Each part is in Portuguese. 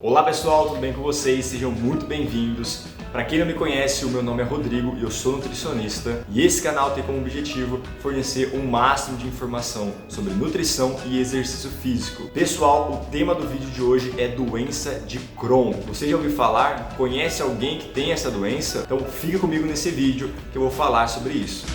Olá pessoal, tudo bem com vocês? Sejam muito bem-vindos. Para quem não me conhece, o meu nome é Rodrigo e eu sou nutricionista e esse canal tem como objetivo fornecer o máximo de informação sobre nutrição e exercício físico. Pessoal, o tema do vídeo de hoje é doença de Crohn. Você já ouviu falar? Conhece alguém que tem essa doença? Então fica comigo nesse vídeo que eu vou falar sobre isso.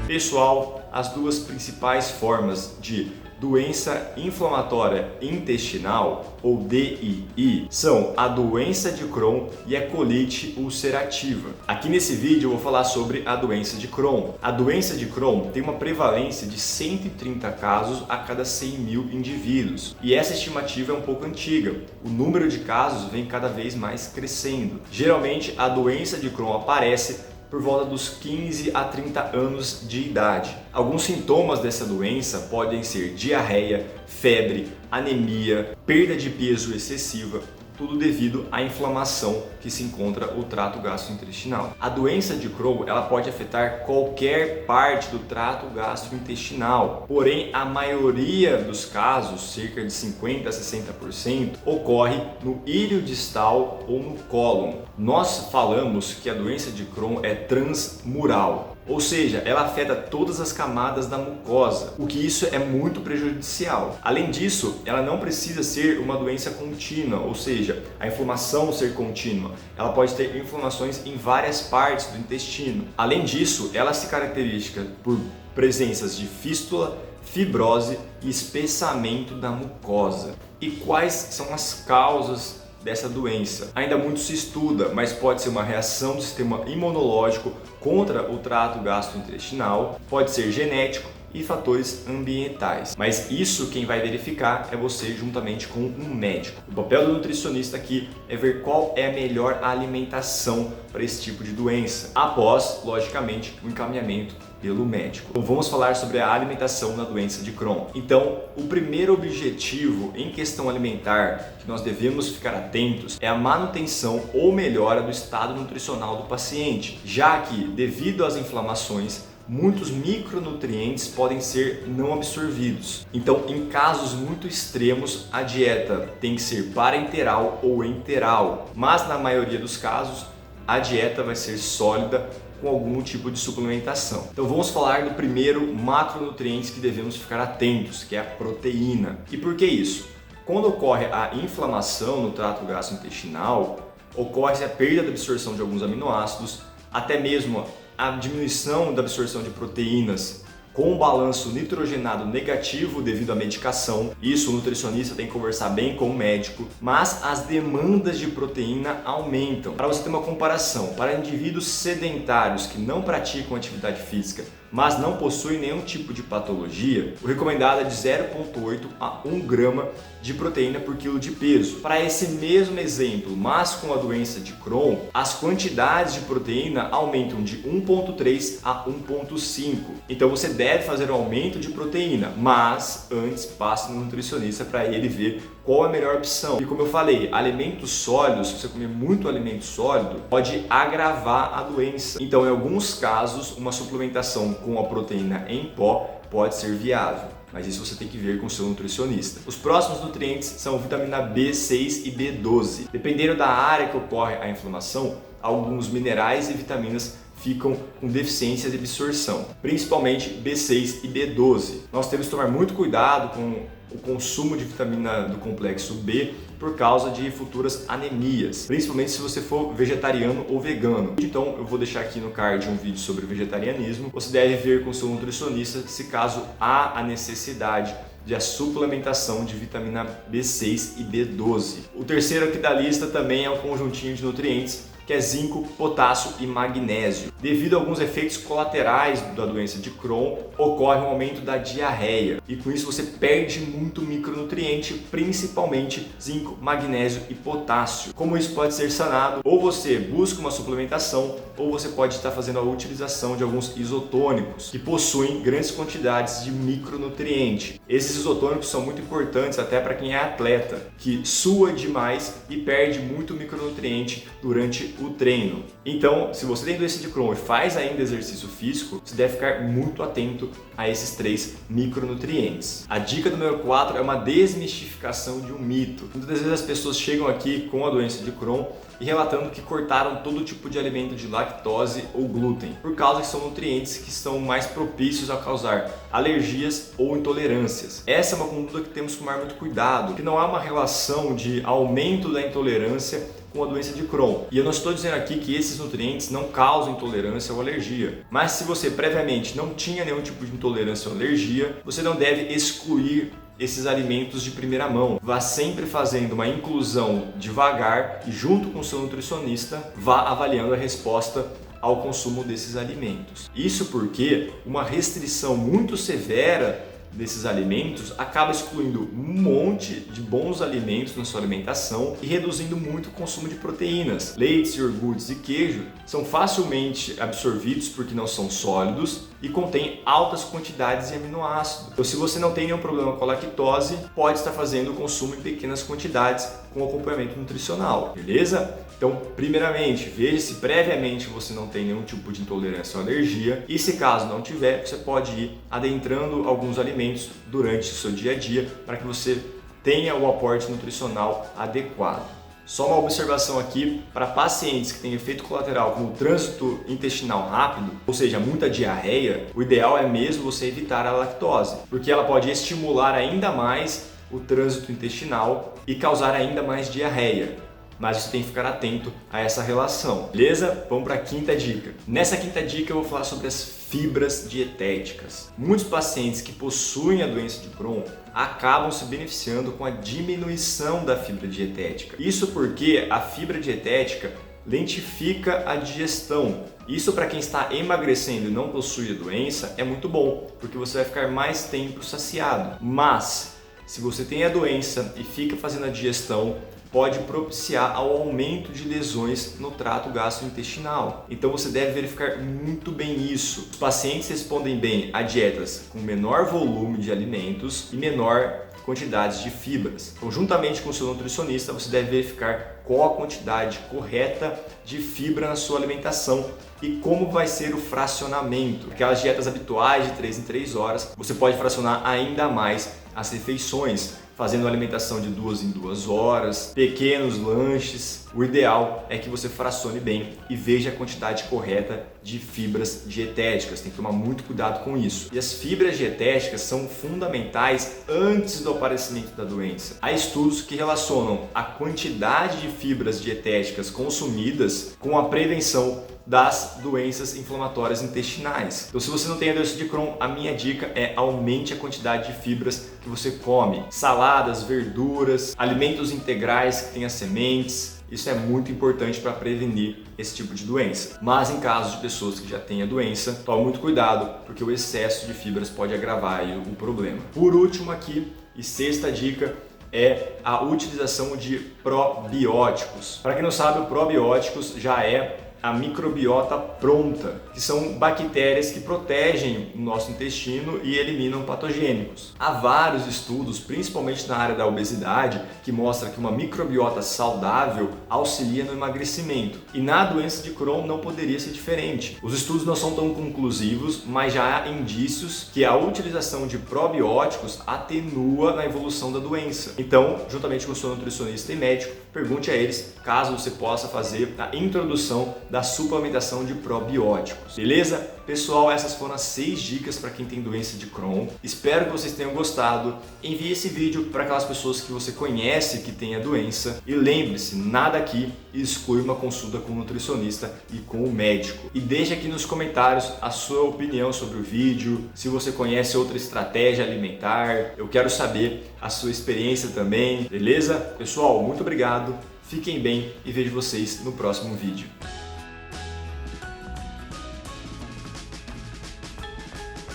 Pessoal, as duas principais formas de doença inflamatória intestinal, ou DII, são a doença de Crohn e a colite ulcerativa. Aqui nesse vídeo eu vou falar sobre a doença de Crohn. A doença de Crohn tem uma prevalência de 130 casos a cada 100 mil indivíduos. E essa estimativa é um pouco antiga. O número de casos vem cada vez mais crescendo. Geralmente a doença de Crohn aparece por volta dos 15 a 30 anos de idade. Alguns sintomas dessa doença podem ser diarreia, febre, anemia, perda de peso excessiva, tudo devido à inflamação que se encontra o trato gastrointestinal. A doença de Crohn, ela pode afetar qualquer parte do trato gastrointestinal, porém a maioria dos casos, cerca de 50 a 60%, ocorre no íleo distal ou no cólon. Nós falamos que a doença de Crohn é transmural, ou seja, ela afeta todas as camadas da mucosa, o que isso é muito prejudicial. Além disso, ela não precisa ser uma doença contínua, ou seja, a inflamação ser contínua. Ela pode ter inflamações em várias partes do intestino. Além disso, ela se caracteriza por presenças de fístula, fibrose e espessamento da mucosa. E quais são as causas dessa doença? Ainda muito se estuda, mas pode ser uma reação do sistema imunológico contra o trato gastrointestinal, pode ser genético e fatores ambientais. Mas isso quem vai verificar é você juntamente com um médico. O papel do nutricionista aqui é ver qual é a melhor alimentação para esse tipo de doença, após, logicamente, o encaminhamento pelo médico. Então vamos falar sobre a alimentação na doença de Crohn. Então, o primeiro objetivo em questão alimentar que nós devemos ficar atentos é a manutenção ou melhora do estado nutricional do paciente, já que, devido às inflamações, muitos micronutrientes podem ser não absorvidos. Então, em casos muito extremos, a dieta tem que ser parenteral ou enteral, mas na maioria dos casos, a dieta vai ser sólida com algum tipo de suplementação. Então vamos falar do primeiro macronutriente que devemos ficar atentos, que é a proteína. E por que isso? Quando ocorre a inflamação no trato gastrointestinal, ocorre a perda da absorção de alguns aminoácidos, até mesmo a diminuição da absorção de proteínas com um balanço nitrogenado negativo devido à medicação. Isso o nutricionista tem que conversar bem com o médico, mas as demandas de proteína aumentam. Para você ter uma comparação, para indivíduos sedentários que não praticam atividade física, mas não possuem nenhum tipo de patologia, o recomendado é de 0,8 a 1 grama de proteína por quilo de peso. Para esse mesmo exemplo, mas com a doença de Crohn, as quantidades de proteína aumentam de 1,3 a 1,5. Então você deve fazer um aumento de proteína, mas antes passe no nutricionista para ele ver qual é a melhor opção. E como eu falei, alimentos sólidos, se você comer muito alimento sólido, pode agravar a doença. Então, em alguns casos, uma suplementação com a proteína em pó pode ser viável, mas isso você tem que ver com o seu nutricionista. Os próximos nutrientes são vitamina B6 e B12. Dependendo da área que ocorre a inflamação, alguns minerais e vitaminas ficam com deficiência de absorção, principalmente B6 e B12. Nós temos que tomar muito cuidado com o consumo de vitamina do complexo B por causa de futuras anemias, principalmente se você for vegetariano ou vegano. Então eu vou deixar aqui no card um vídeo sobre vegetarianismo. Você deve ver com seu nutricionista se caso há a necessidade de a suplementação de vitamina B6 e B12. O terceiro aqui da lista também é um conjuntinho de nutrientes que é zinco, potássio e magnésio. Devido a alguns efeitos colaterais da doença de Crohn, ocorre um aumento da diarreia e com isso você perde muito micronutriente, principalmente zinco, magnésio e potássio. Como isso pode ser sanado? Ou você busca uma suplementação, ou você pode estar fazendo a utilização de alguns isotônicos que possuem grandes quantidades de micronutriente. Esses isotônicos são muito importantes até para quem é atleta, que sua demais e perde muito micronutriente durante o treino. Então, se você tem doença de Crohn e faz ainda exercício físico, você deve ficar muito atento a esses 3 micronutrientes. A dica número 4 é uma desmistificação de um mito. Muitas vezes as pessoas chegam aqui com a doença de Crohn e relatando que cortaram todo tipo de alimento de lactose ou glúten, por causa que são nutrientes que estão mais propícios a causar alergias ou intolerâncias. Essa é uma conduta que temos que tomar muito cuidado, que não há uma relação de aumento da intolerância com a doença de Crohn. E eu não estou dizendo aqui que esses nutrientes não causam intolerância ou alergia, mas se você previamente não tinha nenhum tipo de intolerância ou alergia, você não deve excluir esses alimentos de primeira mão. Vá sempre fazendo uma inclusão devagar e junto com o seu nutricionista, vá avaliando a resposta ao consumo desses alimentos. Isso porque uma restrição muito severa desses alimentos acaba excluindo um monte de bons alimentos na sua alimentação e reduzindo muito o consumo de proteínas. Leites, iogurtes e queijo são facilmente absorvidos porque não são sólidos e contêm altas quantidades de aminoácidos. Então, se você não tem nenhum problema com a lactose, pode estar fazendo o consumo em pequenas quantidades com acompanhamento nutricional, beleza? Então, primeiramente, veja se previamente você não tem nenhum tipo de intolerância ou alergia e se caso não tiver, você pode ir adentrando alguns alimentos durante o seu dia a dia para que você tenha o aporte nutricional adequado. Só uma observação aqui para pacientes que têm efeito colateral como trânsito intestinal rápido, ou seja, muita diarreia, o ideal é mesmo você evitar a lactose, porque ela pode estimular ainda mais o trânsito intestinal e causar ainda mais diarreia. Mas você tem que ficar atento a essa relação, beleza? Vamos para a quinta dica. Nessa quinta dica eu vou falar sobre as fibras dietéticas. Muitos pacientes que possuem a doença de Crohn acabam se beneficiando com a diminuição da fibra dietética. Isso porque a fibra dietética lentifica a digestão. Isso para quem está emagrecendo e não possui a doença é muito bom, porque você vai ficar mais tempo saciado. Mas se você tem a doença e fica fazendo a digestão, pode propiciar ao aumento de lesões no trato gastrointestinal. Então você deve verificar muito bem isso. Os pacientes respondem bem a dietas com menor volume de alimentos e menor quantidade de fibras. Então, juntamente com o seu nutricionista, você deve verificar qual a quantidade correta de fibra na sua alimentação e como vai ser o fracionamento. Aquelas dietas habituais de 3 em 3 horas, você pode fracionar ainda mais as refeições, fazendo alimentação de 2 em 2 horas, pequenos lanches. O ideal é que você fracione bem e veja a quantidade correta de fibras dietéticas. Tem que tomar muito cuidado com isso. E as fibras dietéticas são fundamentais antes do aparecimento da doença. Há estudos que relacionam a quantidade de fibras dietéticas consumidas com a prevenção das doenças inflamatórias intestinais. Então, se você não tem a doença de Crohn, a minha dica é aumente a quantidade de fibras que você come. Saladas, verduras, alimentos integrais que tenham sementes. Isso é muito importante para prevenir esse tipo de doença. Mas em casos de pessoas que já têm a doença, tome muito cuidado, porque o excesso de fibras pode agravar aí o problema. Por último aqui, e sexta dica, é a utilização de probióticos. Para quem não sabe, o probióticos já é a microbiota pronta, que são bactérias que protegem o nosso intestino e eliminam patogênicos. Há vários estudos, principalmente na área da obesidade, que mostram que uma microbiota saudável auxilia no emagrecimento. E na doença de Crohn não poderia ser diferente. Os estudos não são tão conclusivos, mas já há indícios que a utilização de probióticos atenua na evolução da doença. Então, juntamente com o seu nutricionista e médico, pergunte a eles caso você possa fazer a introdução da suplementação de probióticos. Beleza? Pessoal, essas foram as 6 dicas para quem tem doença de Crohn. Espero que vocês tenham gostado. Envie esse vídeo para aquelas pessoas que você conhece que tem a doença. E lembre-se, nada aqui exclui uma consulta com o nutricionista e com o médico. E deixe aqui nos comentários a sua opinião sobre o vídeo, se você conhece outra estratégia alimentar. Eu quero saber a sua experiência também, beleza? Pessoal, muito obrigado. Fiquem bem e vejo vocês no próximo vídeo.